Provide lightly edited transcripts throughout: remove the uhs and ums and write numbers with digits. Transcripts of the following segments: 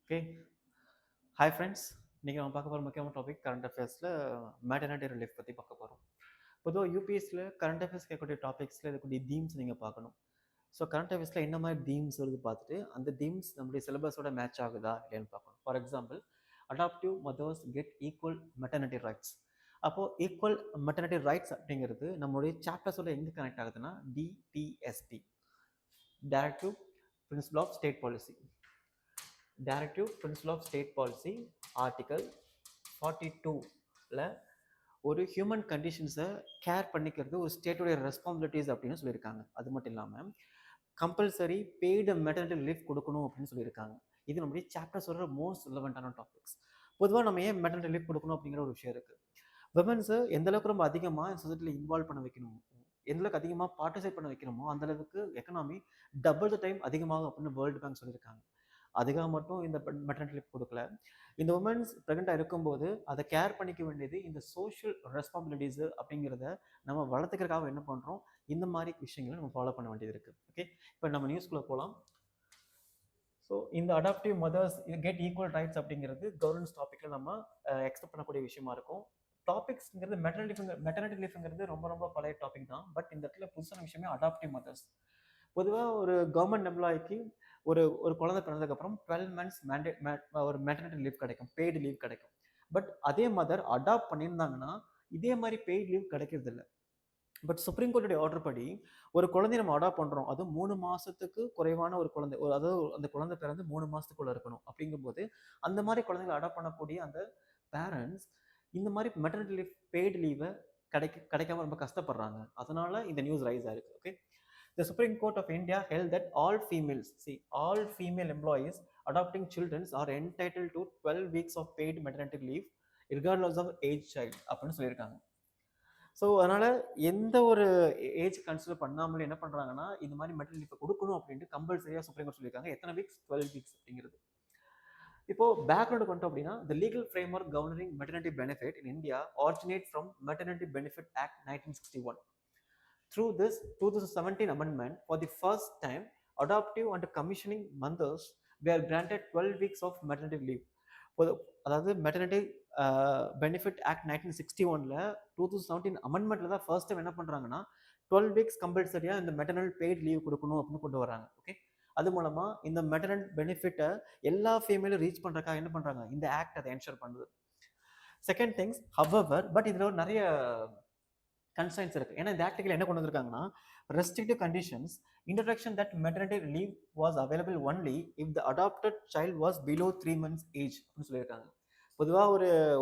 Okay. Hi friends. இன்னைக்கு நம்ம பார்க்க போகிற முக்கியமான டாபிக் கரண்ட் அஃபேர்ஸில் மேட்டர்னிட்டி ரிலீஃப் பற்றி பார்க்க போகிறோம். பொதுவாக யூபிஎஸ்சியில் கரண்ட் அஃபேர்ஸ் கேட்கக்கூடிய டாபிக்ஸில் இருக்கக்கூடிய தீம்ஸ் நீங்கள் பார்க்கணும். ஸோ கரண்ட் அஃபேர்ஸில் என்ன மாதிரி தீம்ஸ் வருது பார்த்துட்டு அந்த தீம்ஸ் நம்முடைய சிலபஸோட மேட்ச் ஆகுதா இல்லைன்னு பார்க்கணும். For example, adaptive mothers get equal maternity rights. அப்போது ஈக்குவல் மெட்டர்னிட்டி ரைட்ஸ் அப்படிங்கிறது நம்மளுடைய சாப்டர்ஸோட எங்கே கனெக்ட் ஆகுதுன்னா DPSP, directive principle of state policy. Directive principle of state policy article 42ல ஒரு ஹியூமன் கண்டிஷன்ஸை கேர் பண்ணிக்கிறது ஒரு ஸ்டேட்டுடைய ரெஸ்பான்சிபிலிட்டிஸ் அப்படின்னு சொல்லியிருக்காங்க. அது மட்டும் இல்லாமல் கம்பல்சரி பெய்டு மெட்டர்னிட்டி ரிலீஃப் கொடுக்கணும் அப்படின்னு சொல்லியிருக்காங்க. இது நம்முடைய சாப்டர்ஸோட மோஸ்ட் ரிலவெண்ட்டான டாபிக்ஸ். பொதுவாக நம்ம ஏன் மெட்டர்னிட்டி ரிலீஃப் கொடுக்கணும் அப்படிங்கிற ஒரு விஷயம் இருக்குது. விமன்ஸை எந்த அளவுக்கு ரொம்ப அதிகமாக சொசைட்டியில் இன்வால்வ் பண்ண வைக்கணுமோ, எந்த அளவுக்கு அதிகமாக பார்ட்டிசிபேட் பண்ண வைக்கணுமோ அந்த அளவுக்கு எக்கனாமி டபுள் த டைம் அதிகமாகும் அப்படின்னு வேர்ல்டு பேங்க் சொல்லியிருக்காங்க. அதுக்காக மட்டும் இந்த மெட்டர்னிட்டி லீவ் கொடுக்கல. இந்த உமன்ஸ் ப்ரெக்னெண்ட்டாக இருக்கும்போது அதை கேர் பண்ணிக்க வேண்டியது இந்த சோஷியல் ரெஸ்பான்சிபிலிட்டிஸ் அப்படிங்கிறத நம்ம வளர்த்துக்கிறதுக்காக என்ன பண்ணுறோம், இந்த மாதிரி விஷயங்களை நம்ம ஃபாலோ பண்ண வேண்டியது இருக்குது. ஓகே, இப்போ நம்ம நியூஸ்குள்ளே போகலாம். ஸோ இந்த adaptive mothers get equal rights அப்படிங்கிறது கவர்னன்ஸ் டாப்பிக்கில் நம்ம எக்ஸ்பெக்ட் பண்ணக்கூடிய விஷயமா இருக்கும். டாபிக்ஸ்ங்கிறது மெட்டர்னிட்டி லீஃப்ங்கிறது ரொம்ப ரொம்ப பழைய டாபிக் தான். பட் இந்த இடத்துல புதுசான விஷயமே அடாப்டிவ் மதர்ஸ். பொதுவாக ஒரு கவர்மெண்ட் எம்ப்ளாய்க்கு ஒரு ஒரு குழந்தை பிறந்ததுக்கப்புறம் 12 months ஒரு மெட்டர்னிட்டி லீவ் கிடைக்கும், பெய்டு லீவ் கிடைக்கும். பட் அதே மதர் அடாப்ட் பண்ணியிருந்தாங்கன்னா இதே மாதிரி பெய்டு லீவ் கிடைக்கிறது இல்லை. பட் சுப்ரீம் கோர்ட்டுடைய ஆர்டர் படி ஒரு குழந்தைய நம்ம அடாப்ட் பண்ணுறோம், அது 3 மாதத்துக்கு குறைவான ஒரு குழந்தை, அதாவது அந்த குழந்தை பிறந்து 3 மாதத்துக்குள்ளே இருக்கணும். அப்படிங்கும்போது அந்த மாதிரி குழந்தைங்களை அடாப்ட் பண்ணக்கூடிய அந்த பேரண்ட்ஸ் இந்த மாதிரி மெட்டர்னிட்டி லீவ் பெய்டு லீவை கிடைக்காம ரொம்ப கஷ்டப்படுறாங்க. அதனால இந்த நியூஸ் ரைஸ் ஆயிருக்கு. Okay, the Supreme Court of India held that all female employees adopting children are entitled to 12 weeks of paid maternity leave regardless of age child அப்படின்னு சொல்லியிருக்காங்க. ஸோ அதனால் எந்த ஒரு ஏஜ் கன்சிடர் பண்ணாமலே என்ன பண்ணுறாங்கன்னா இந்த மாதிரி மெட்டர்னிட்டி லீவ் கொடுக்கணும் அப்படின்ட்டு கம்பல்சரியாக சுப்ரீம் கோர்ட் சொல்லியிருக்காங்க. எத்தனை வீக்ஸ்? 12 வீக்ஸ் அப்படிங்கிறது. இப்போ பேக்ரவுண்ட் கொண்டோம் அப்படின்னா, the legal framework governing maternity benefit in India originates from Maternity Benefit Act 1961. Through this 2017 amendment, for the first time, adoptive and commissioning mothers were granted 12 weeks of maternity leave. அதாவது maternity benefit act 1961ல 2017 அமெண்ட்மெண்ட்ல தான் first time என்ன பண்ணுறாங்கன்னா 12 weeks கம்பல்சரியாக இந்த maternal paid leave கொடுக்கணும் அப்படின்னு கொண்டு வராங்க. ஓகே, அது மூலமாக இந்த மெட்டர்னல் பெனிஃபிட்டை எல்லா ஃபேமிலியும் ரீச் பண்ணுறதுக்காக என்ன பண்ணுறாங்க, இந்த ஆக்ட் அதை என்ஷூர் பண்ணுது. செகண்ட் திங்ஸ், ஹவவர், பட் இதில் நிறைய கன்சைன்ஸ் இருக்கு. ஏன்னா இந்த ஆக்டிகல் என்ன கொண்டு வந்திருக்காங்கன்னா, restrictive conditions, introduction that maternity leave was available only if the adopted child was below 3 months age அப்படின்னு சொல்லியிருக்காங்க. பொதுவாக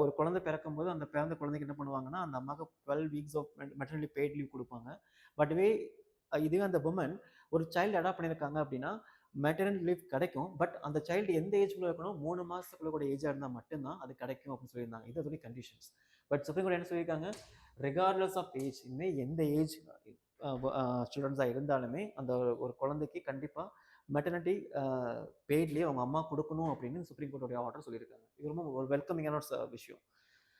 ஒரு குழந்தை பிறக்கும்போது அந்த பிறந்த குழந்தைக்கு என்ன பண்ணுவாங்கன்னா அந்த அம்மாவுக்கு 12 weeks of maternity paid leave கொடுப்பாங்க. பட் இதுவே அந்த உமன் ஒரு சைல்டு அடாப்ட் பண்ணியிருக்காங்க அப்படின்னா மெட்டர்னிட்டி லீவ் கிடைக்கும். பட் அந்த சைல்டு எந்த ஏஜ்குள்ளே இருக்கணும், 3 மாதத்துக்குள்ள கூட ஏஜாக இருந்தால் மட்டும்தான் அது கிடைக்கும் அப்படின்னு சொல்லியிருந்தாங்க. இது அதோடைய கண்டிஷன்ஸ். பட் சுப்ரீம் கோர்ட் என்ன சொல்லியிருக்காங்க, ரெகார்ட்லெஸ் ஆஃப் ஏஜ், இனிமேல் எந்த ஏஜ் ஸ்டூடெண்ட்ஸாக இருந்தாலுமே அந்த ஒரு குழந்தைக்கு கண்டிப்பாக மெட்டர்னிட்டி பெய்ட்லேயே அவங்க அம்மா கொடுக்கணும் அப்படின்னு சுப்ரீம் கோர்ட்டோடைய ஆர்டர் சொல்லியிருக்காங்க. இது ரொம்ப ஒரு வெல்கமிங்கான ஒரு விஷயம்.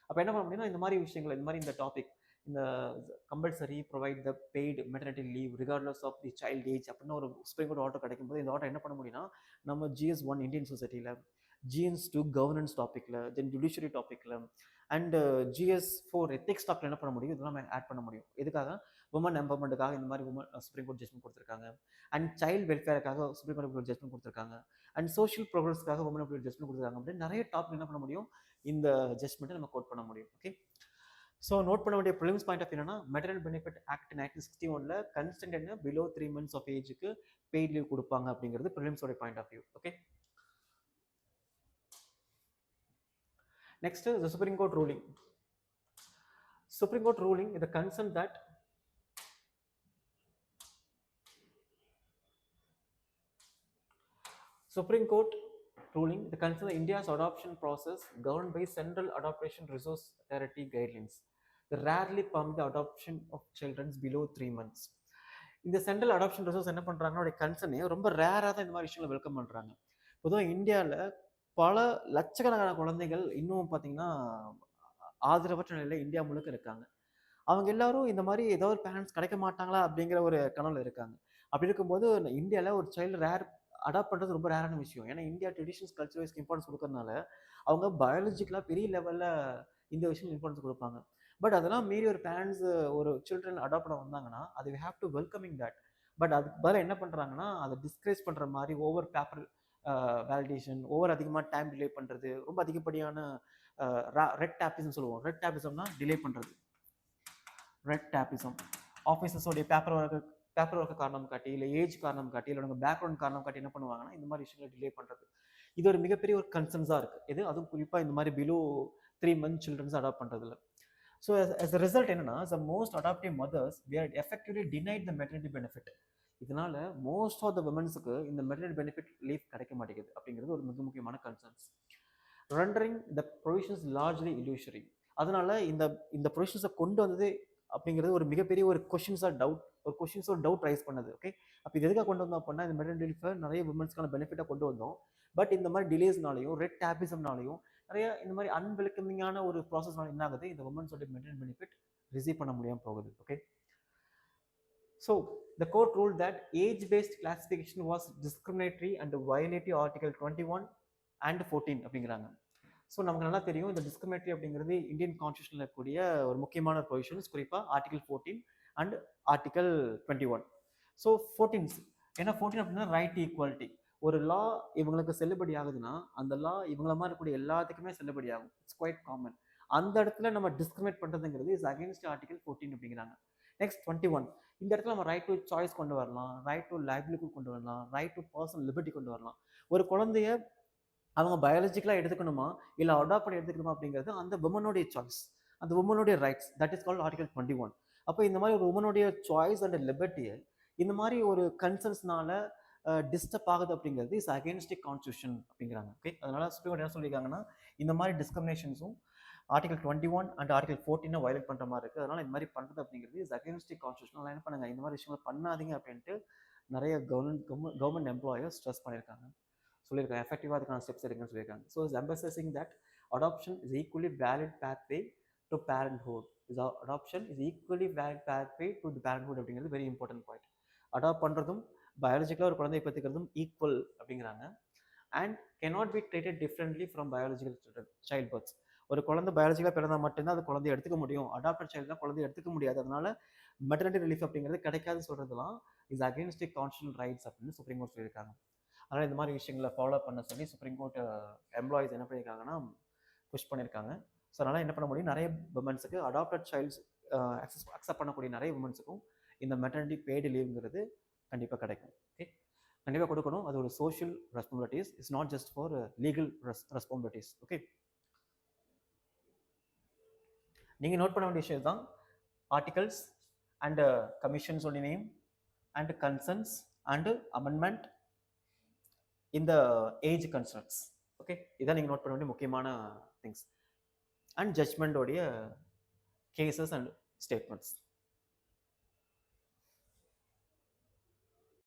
அப்போ என்ன பண்ண முடியும்னா இந்த மாதிரி விஷயங்கள், இந்த மாதிரி இந்த டாபிக், இந்த compulsory provide the paid maternity leave regardless of the child age அப்படின்னு ஒரு சுப்ரீம் கோர்ட் ஆர்டர் கிடைக்கும்போது இந்த ஆர்டர் என்ன பண்ண முடியும்னா நம்ம GS1 இந்தியன் சொசைட்டியில், GS2 கவர்னன்ஸ் டாப்பிக்கில், தென் ஜுடிஷியரி டாப்பிக்கில் அண்ட் GS4 எத்திக்ஸ் டாப்பில் என்ன பண்ண முடியும், இதெல்லாம் நம்ம ஆட் பண்ண முடியும். எதுக்காக? உமன் எம்பவர்மெண்ட்டுக்காக இந்த மாதிரி சுப்ரீம் கோர்ட் ஜட்மெண்ட் கொடுத்துருக்காங்க. அண்ட் சைல்டு வெல்ஃபேருக்காக சுப்ரீம் கோர்ட் ஜட்மெண்ட் கொடுத்துருக்காங்க. அண்ட் சோஷியல் ப்ரோக்ரஸ்க்காக உமன் ஜட்மெண்ட் கொடுத்துருக்காங்க. அப்படின்னு நிறைய டாபிக் என்ன பண்ண முடியும், இந்த ஜட்மெண்ட்டை நம்ம கோட் பண்ண முடியும். ஓகே, ஸோ நோட் பண்ண வேண்டிய ப்ரிலிம்ஸ் பாயிண்ட் ஆஃப் என்னன்னா, மெட்டர்னல் பெனிஃபிட் ஆக்ட் 1961ல கன்ஸ்டன்ட் என்ன, பிலோ 3 months ஆஃப் ஏஜுக்கு பெய்ட் லீவ் கொடுப்பாங்க அப்படிங்கிறது ப்ரிலிம்ஸோட point of view. Okay, next is the Supreme Court ruling. Supreme Court ruling is the concern that Supreme Court ruling the concern India's adoption process governed by Central Adoption Resource Authority guidelines. They rarely permit the adoption of children below 3 months. இந்த central adoption resource என்ன பண்ணுறாங்கன்னா கன்சர்னே ரொம்ப ரேராக தான் இந்த மாதிரி விஷயங்களை welcome பண்ணுறாங்க. பொதுவாக இந்தியாவில் பல லட்சக்கணக்கான குழந்தைகள் இன்னும் பார்த்தீங்கன்னா ஆதரவற்ற நிலையில் இந்தியா முழுக்க இருக்காங்க. அவங்க எல்லாரும் இந்த மாதிரி ஏதோ ஒரு பேரண்ட்ஸ் கிடைக்க மாட்டாங்களா அப்படிங்கிற ஒரு கனவுல இருக்காங்க. அப்படி இருக்கும்போது இந்தியாவில் ஒரு சைல்டு ரேர் அடாப்ட் பண்ணுறது ரொம்ப ரேரான விஷயம். ஏன்னா இந்தியா ட்ரெடிஷன்ஸ் கல்ச்சர் வைஸ்க்கு இம்பார்ட்டன்ஸ் கொடுக்கறதுனால அவங்க பயாலஜிக்கலாக பெரிய லெவலில் இந்த விஷயம் இம்பார்ட்டன்ஸ் கொடுப்பாங்க. பட் அதெல்லாம் மீறி ஒரு பேரண்ட்ஸ் ஒரு சில்ட்ரன் அடாப்ட் பண்ண வந்தாங்கன்னா அது we have to welcoming that. But அதுக்கு பதிலாக என்ன பண்ணுறாங்கன்னா அதை டிஸ்கரேஜ் பண்ணுற மாதிரி ஓவர் பேப்பர் வேலிடேஷன், ஓவர் அதிகமாக டைம் டிலே பண்ணுறது, ரொம்ப அதிகப்படியான ரெட் டேப்பிசம் சொல்லுவோம். ரெட் டேப்பிசம்னா டிலே பண்ணுறது. ரெட் டேப்பிசம் ஆஃபீஸர்ஸோடைய பேப்பர் ஒர்க்கு காரணம் காட்டி, இல்லை ஏஜ் காரணம் காட்டி, இல்லை உங்கள் பேக்ரவுண்ட் காரணம் காட்டி என்ன பண்ணுவாங்கன்னா இந்த மாதிரி விஷயங்களை டிலே பண்ணுறது. இது ஒரு மிகப்பெரிய ஒரு கன்சர்ன்ஸாக இருக்குது. இது அதுவும் குறிப்பாக இந்த மாதிரி பிலோ 3 month சில்ட்ரன்ஸ் அடாப்ட் பண்ணுறதுல. ஸோ as a result என்னன்னா, the most adoptive mothers we are effectively denied the maternity benefit. இதனால மோஸ்ட் ஆஃப் த விமன்ஸுக்கு இந்த மெட்டர்னிட்டி பெனிஃபிட் லீவ் கிடைக்க மாட்டேங்குது அப்படிங்கிறது ஒரு மிக முக்கியமான கன்சர்ன்ஸ். ரெண்டரிங் த ப்ரொவிஷன்ஸ் லார்ஜ்லி illusory. அதனால இந்த ப்ரொவிஷன்ஸை கொண்டு வந்தது அப்படிங்கிறது ஒரு மிகப்பெரிய ஒரு கொஷின்ஸாக டவுட் ரைஸ் பண்ணது. ஓகே, அப்போ இது எதுக்காக கொண்டு வந்தோம் அப்படின்னா இந்த மெட்டர்னிட்டி லீஃபை நிறைய விமன்ஸ்க்கான பெனிஃபிட்டாக கொண்டு வந்தோம். பட் இந்த மாதிரி டிலேஸ்னாலையும் ரெட் டேபிசம்னாலையும் நிறைய இந்த மாதிரி அன்வெல்கமிங்கான ஒரு ப்ராசஸ்னால என்ன ஆகுது, இந்த உமன்ஸோட மெட்டர்னிட்டி பெனிஃபிட் ரிசீவ் பண்ண முடியாமல் போகுது. Okay, so the court ruled that age-based classification was discriminatory and violated Article 21 and 14 அப்படிங்கிறாங்க. ஸோ நமக்கு நல்லா தெரியும் இந்த டிஸ்கிரிமினேட்டரி அப்படிங்கிறது இந்தியன் கான்ஸ்டியூஷனில் இருக்கக்கூடிய ஒரு முக்கியமான ப்ரொவிஷன்ஸ், குறிப்பாக ஆர்டிகல் 14 அண்ட் ஆர்டிகல் 21. ஸோ 14 ஏன்னா 14 அப்படின்னா ரைட் ஈக்குவாலிட்டி. ஒரு லா இவங்களுக்கு செல்லுபடி ஆகுதுன்னா அந்த லா இவங்கள மாதிரி இருக்கக்கூடிய எல்லாத்துக்குமே செல்லுபடி ஆகும். It's quite common. அந்த இடத்துல நம்ம டிஸ்கிரிமினேட் பண்ணுறதுங்கிறது இஸ் அகேன்ஸ்ட் ஆர்டிகல் 14 அப்படிங்கிறாங்க. நெக்ஸ்ட் 21, இந்த இடத்துல நம்ம ரைட் டு சாய்ஸ் கொண்டு வரலாம், ரைட் டு லைவ்லிஹுட் கொண்டு வரலாம், ரைட் டு பர்சனல் லிபர்ட்டி கொண்டு வரலாம். ஒரு குழந்தைய அவங்க பயாலஜிக்கலாக எடுத்துக்கணுமா இல்லை அடாப்ட் பண்ணி எடுத்துக்கணுமா அப்படிங்கிறது அந்த உமனுடைய சாய்ஸ், அந்த உமனுடைய rights. That is called article 21. அப்போ இந்த மாதிரி ஒரு உமனுடைய சாய்ஸ் அண்ட் லிபர்ட்டியை இந்த மாதிரி ஒரு கன்சர்ன்ஸ்னால டிஸ்டர்ப் ஆகுது அப்படிங்கிறது இஸ் அகேன்ஸ்ட் கான்ஸ்டியூஷன் அப்படிங்கிறாங்க. ஓகே, அதனால சுப்ரீம் கோர்ட் என்ன சொல்லியிருக்காங்கன்னா இந்த மாதிரி டிஸ்கிரிமினேஷன்ஸும் ஆர்டிகல் 21 அண்ட் ஆர்டிகல் 14 வயலேட் பண்ணுற மாதிரி இருக்குது. அதனால் இந்த மாதிரி பண்ணுறது அப்படிங்கிறது இஸ் அகேன்ஸ்ட் கான்ஸ்டியூஷன். அதனால் என்ன பண்ணுங்க, இந்த மாதிரி விஷயங்கள் பண்ணாதீங்க அப்படின்ட்டு நிறைய கவர்மெண்ட் எம்ப்ளாயர்ஸ் ஸ்ட்ரெஸ் பண்ணியிருக்காங்க, சொல்லியிருக்காங்க. எஃபெக்டிவாக அதுக்கான ஸ்டெப்ஸ் எடுக்குன்னு சொல்லியிருக்காங்க. So is emphasising that adoption is equally valid pathway to parenthood. Adoption is equally valid pathway to the parenthood அப்படிங்கிறது வெரி இம்பார்ட்டன்ட் பாயிண்ட். அடாப்ட் பண்ணுறதும் பயாலஜிக்கலாக ஒரு குழந்தையை பற்றிக்கிறதும் ஈக்குவல் அப்படிங்கிறாங்க. And cannot be treated differently from biological child births. ஒரு குழந்தை பயாலஜிக்கலாக பிறந்தால் மட்டும்தான் அது குழந்தைய எடுத்துக்க முடியும், அடாப்டட் சைல்டு தான் குழந்தைய எடுத்துக்க முடியாது, அதனால மெட்டர்னிட்டி ரிலீஃப் அப்படிங்கிறது கிடைக்காதுன்னு சொல்கிறதுலாம் இஸ் அகேன்ஸ்ட் கான்ஸ்டியூஷனல் ரைட்ஸ் அப்படின்னு சுப்ரீம் கோர்ட் சொல்லியிருக்காங்க. அதனால் இந்த மாதிரி விஷயங்களை ஃபாலோ பண்ண சொல்லி சுப்ரீம் கோர்ட் எம்ப்ளாயிஸ் என்ன பண்ணியிருக்காங்கன்னா புஷ் பண்ணியிருக்காங்க. ஸோ அதனால் என்ன பண்ண முடியும், நிறைய விமன்ஸுக்கு அடாப்டட் சைல்ட்ஸ் அக்செப்ட் பண்ணக்கூடிய நிறைய விமன்ஸுக்கும் இந்த மெட்டர்னிட்டி பெய்டு லீவுங்கிறது கண்டிப்பாக கிடைக்கும். ஓகே, கண்டிப்பாக கொடுக்கணும். அது ஒரு social responsibilities, it's not just for legal responsibilities. Okay, நீங்கள் நோட் பண்ண வேண்டிய விஷயம் தான் ஆர்டிகல்ஸ் அண்ட் கமிஷன்ஸோட name and concerns and amendment இந்த ஏஜ் கன்சர்ன்ஸ். ஓகே, இதான் நீங்கள் நோட் பண்ண வேண்டிய முக்கியமான திங்ஸ். அண்ட் ஜட்ஜ்மெண்டோடைய கேசஸ் அண்ட் ஸ்டேட்மெண்ட்ஸ்.